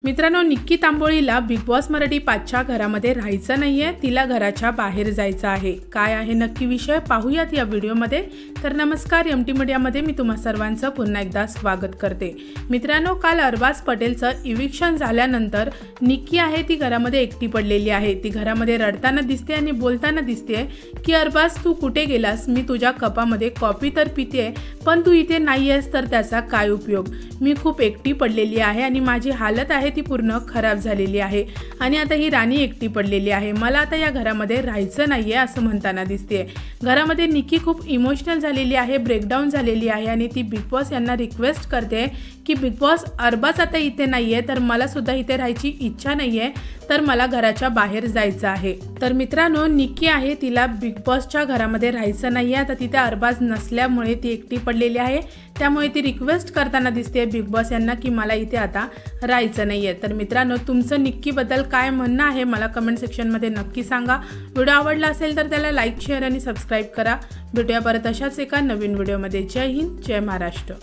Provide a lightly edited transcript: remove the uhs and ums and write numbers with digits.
मित्रांनो, Nikki तांबोळीला big boss Marathi 5च्या घरामध्ये राहायचं नाहीये, तिला घराच्या बाहेर जायचं आहे। काय आहे नक्की विषय पाहूयात या व्हिडिओमध्ये। तर नमस्कार, एमटी मीडियामध्ये मी तुम्हा सर्वांचं पुन्हा एकदा स्वागत करते। मित्रांनो, काल अरबाज पटेलचं इविक्शन झाल्यानंतर निक्की आहे ती घरामध्ये एकटी पडलेली आहे। ती घरामध्ये रडताना दिसते आणि बोलताना दिसते की अरबाज तू कुठे गेलास, मी तुझ्या कपामध्ये कॉफी तर पिते पण तू इथे नाहीयेस तर त्याचा काय उपयोग। मी खूप एकटी पडलेली आहे आणि माझी हालत आहे ती पूर्ण खराब झालेली आहे आणि आता ही राणी एकटी पडलेली आहे। मला आता या घरामध्ये राहायचं नाहीये असं म्हणताना दिसते। घरामध्ये निक्की खूप इमोशनल झालेली आहे, ब्रेकडाऊन झालेली आहे आणि ती बिग बॉस यांना रिक्वेस्ट करते की बिग बॉस अरबाज आता इथे नाहीये तर मला सुद्धा इथे राहायची इच्छा नाहीये, तर मला घराच्या बाहेर जायचं आहे। तर मित्रांनो, निक्की आहे तिला बिग बॉसच्या घरामध्ये राहायचं नाहीये, आता तिथे अरबाज नसल्यामुळे ती एकटी पडलेली आहे। त्यामुळे ती रिक्वेस्ट करताना दिसते बिग बॉस यांना की मला इथे आता राहायचं नाहीये। तर मित्रांनो, तुमचं निक्कीबद्दल काय म्हणणं आहे मला कमेंट सेक्शनमध्ये नक्की सांगा। व्हिडिओ आवडला असेल तर त्याला लाईक, शेअर आणि सबस्क्राईब करा। भेटूया परत अशाच एका नवीन व्हिडिओमध्ये। जय हिंद, जय महाराष्ट्र।